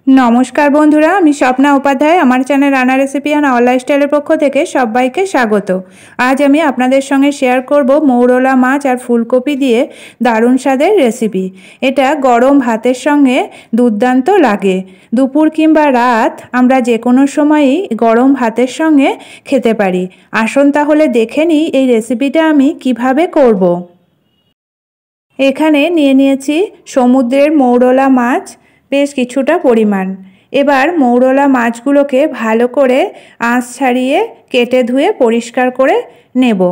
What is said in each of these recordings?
नमस्कार बंधुरा आमी स्वप्ना उपाध्याय आमार चैनल रान्ना रेसिपि एंड आवर लाइफस्टाइलेर पक्ष थेके सबाइके स्वागत। आज आमी आपनादेर संगे शेयर करब मौरला माछ और फुलकपि दिए दारुण स्वादेर रेसिपि। एटा गरम भातेर संगे दुर्दान्त लागे। दुपुर किंबा रात आमरा जे कोनो समयई गरम भातेर संगे खेते पारी। आसुन ताहले देखे निई एई रेसिपिटा आमी किभाबे करब। एखाने निये नियेछि समुद्रेर मौरला माछ बेश किछुटा परिमाण। एबार मौरला माछगुलोके भालो करे आँच छाड़िए केटे धुए परिष्कार करे नेब।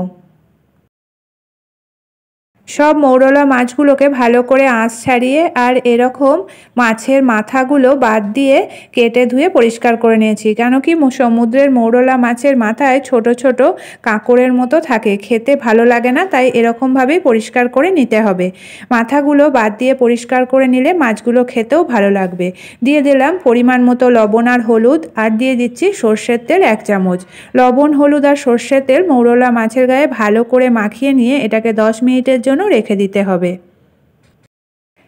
सब मौरला माछगुलोके भालो करे आँच छाड़िए और एरकम माछेर माथागुलो बाद दिए केटे धुए परिष्कार करे निয়েছি। केन कि समुद्रेर मौरला माछेर माथाय छोटो छोटो काँकड़ेर मतो थाके, खेते भालो लागे ना, ताई एरकम भावेई परिष्कार करे निते हबे। माथागुलो बाद दिए परिष्कार करे निले माछगुलो खेतेও भालो लागबे। दिए दिलाम परिमाण मतो लवण और हलुद और दिए दिচ্ছি সরষের তেল 1 চামচ। लवण हलुद और সরষের তেল मौरला माछेर गाये भालो करे माखिए निये एटाके 10 मिनिटेर জন্য রেখে দিতে হবে।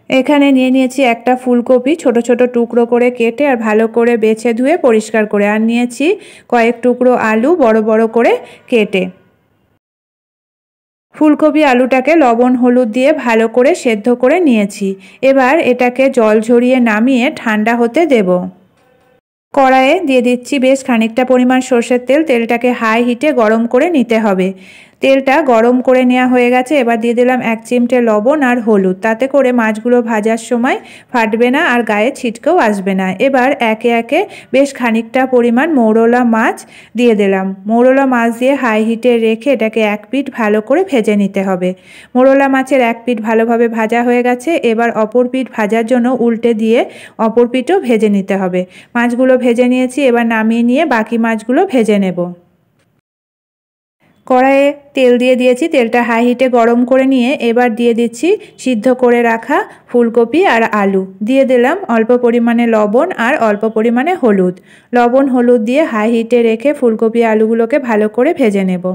এখানে নিয়ে নিয়েছি একটা ফুলকপি ছোট ছোট টুকরো করে কেটে আর ভালো করে বেছে ধুয়ে পরিষ্কার করে, আর নিয়েছি কয়েক টুকরো আলু বড় বড় করে কেটে। ফুলকপি আলুটাকে লবণ হলুদ দিয়ে ভালো করে সেদ্ধ করে নিয়েছি। এবার এটাকে জল ঝরিয়ে নামিয়ে ঠান্ডা হতে দেব। কড়াইয়ে দিয়ে দিচ্ছি বেশ খানিকটা পরিমাণ সরষের তেল। তেলটাকে হাই হিটে গরম করে নিতে হবে। তেলটা গরম করে নেওয়া হয়ে গেছে। এবার দিয়ে দিলাম 1 চিমটে লবণ আর হলুদ, তাতে করে মাছগুলো ভাজার সময় ফাটবে না আর গায়ে ছিটকেও আসবে না। এবার একে একে বেশ খানিকটা পরিমাণ মৌরলা মাছ দিয়ে দিলাম। মৌরলা মাছ দিয়ে হাই হিটে রেখে এটাকে এক পিঠ ভালো করে ভেজে নিতে হবে। মৌরলা মাছের এক পিঠ ভালোভাবে ভাজা হয়ে গেছে। এবার অপর পিঠ ভাজার জন্য উল্টে দিয়ে অপর পিঠও ভেজে নিতে হবে। মাছগুলো ভেজে নিয়েছি, এবার নামিয়ে নিয়ে বাকি মাছগুলো ভেজে নেব। কড়াইয়ে তেল দিয়ে দিয়েছি, তেলটা হাই হিটে গরম করে নিয়ে এবার দিয়ে দিচ্ছি সিদ্ধ করে রাখা ফুলকপি আর আলু। দিয়ে দিলাম অল্প পরিমাণে লবণ আর অল্প পরিমাণে হলুদ। লবণ হলুদ দিয়ে হাই হিটে রেখে ফুলকপি আলুগুলোকে ভালো করে ভেজে নেব।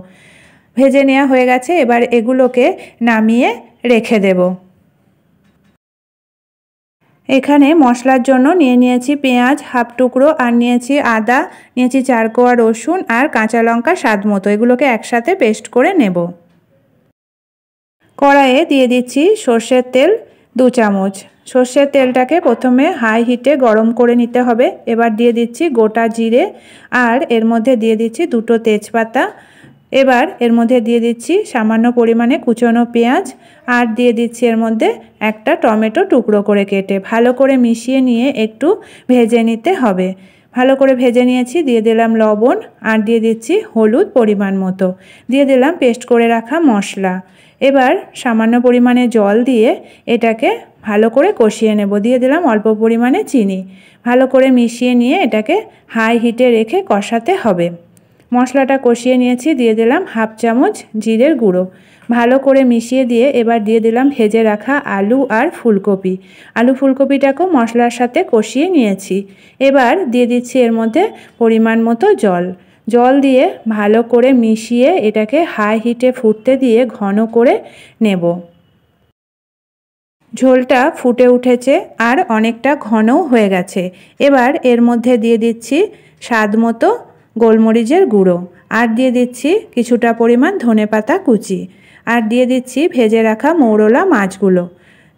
ভেজে নেওয়া হয়ে গেছে, এবার এগুলোকে নামিয়ে রেখে দেব। এখানে মশলার জন্য নিয়ে নিয়েছি পেঁয়াজ হাফ টুকরো আর নিয়েছি আদা, নিয়েছি 4 কোয়া রসুন আর কাঁচা লঙ্কা স্বাদ মতো। এগুলোকে একসাথে পেস্ট করে নেব। কড়াইয়ে দিয়ে দিচ্ছি সরষের তেল 2 চামচ। সরষের তেলটাকে প্রথমে হাই হিটে গরম করে নিতে হবে। এবার দিয়ে দিচ্ছি গোটা জিরে আর এর মধ্যে দিয়ে দিচ্ছি 2টো তেজপাতা। এবার এর মধ্যে দিয়ে দিচ্ছি সামান্য পরিমাণে কুচনো পেঁয়াজ আর দিয়ে দিচ্ছি এর মধ্যে একটা টমেটো টুকরো করে কেটে। ভালো করে মিশিয়ে নিয়ে একটু ভেজে নিতে হবে। ভালো করে ভেজে নিয়েছি। দিয়ে দিলাম লবণ আর দিয়ে দিচ্ছি হলুদ পরিমাণ মতো। দিয়ে দিলাম পেস্ট করে রাখা মশলা। এবার সামান্য পরিমাণে জল দিয়ে এটাকে ভালো করে কষিয়ে নেব। দিয়ে দিলাম অল্প পরিমাণে চিনি। ভালো করে মিশিয়ে নিয়ে এটাকে হাই হিটে রেখে কষাতে হবে। মশলাটা কষিয়ে নিয়েছি। দিয়ে দিলাম হাফ চামচ জিরের গুঁড়ো। ভালো করে মিশিয়ে দিয়ে এবার দিয়ে দিলাম ভেজে রাখা আলু আর ফুলকপি। আলু ফুলকপিটাকেও মশলার সাথে কষিয়ে নিয়েছি। এবার দিয়ে দিচ্ছি এর মধ্যে পরিমাণ মতো জল। জল দিয়ে ভালো করে মিশিয়ে এটাকে হাই হিটে ফুটতে দিয়ে ঘন করে নেব। ঝোলটা ফুটে উঠেছে আর অনেকটা ঘনও হয়ে গেছে। এবার এর মধ্যে দিয়ে দিচ্ছি স্বাদ মতো গোলমরিচের গুঁড়ো আর দিয়ে দিচ্ছি কিছুটা পরিমাণ ধনেপাতা কুচি আর দিয়ে দিচ্ছি ভেজে রাখা মৌরলা মাছগুলো।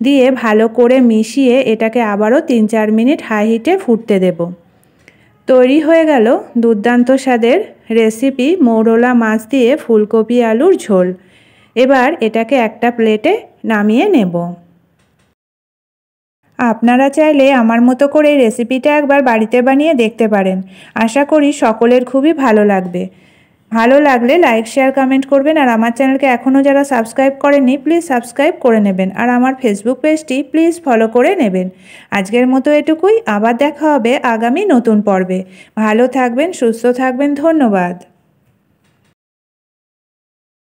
দিয়ে ভালো করে মিশিয়ে এটাকে আবারও 3-4 মিনিট হাই হিটে ফুটতে দেব। তৈরি হয়ে গেল দুর্দান্ত স্বাদের রেসিপি মৌরলা মাছ দিয়ে ফুলকপি আলুর ঝোল। এবার এটাকে একটা প্লেটে নামিয়ে নেব। আপনারা চাইলে আমার মতো করে এই রেসিপিটা একবার বাড়িতে বানিয়ে দেখতে পারেন। আশা করি সকলের খুবই ভালো লাগবে। ভালো লাগলে লাইক শেয়ার কমেন্ট করবেন আর আমার চ্যানেলকে এখনও যারা সাবস্ক্রাইব করেননি প্লিজ সাবস্ক্রাইব করে নেবেন আর আমার ফেসবুক পেজটি প্লিজ ফলো করে নেবেন। আজকের মতো এটুকুই, আবার দেখা হবে আগামী নতুন পর্বে। ভালো থাকবেন, সুস্থ থাকবেন, ধন্যবাদ।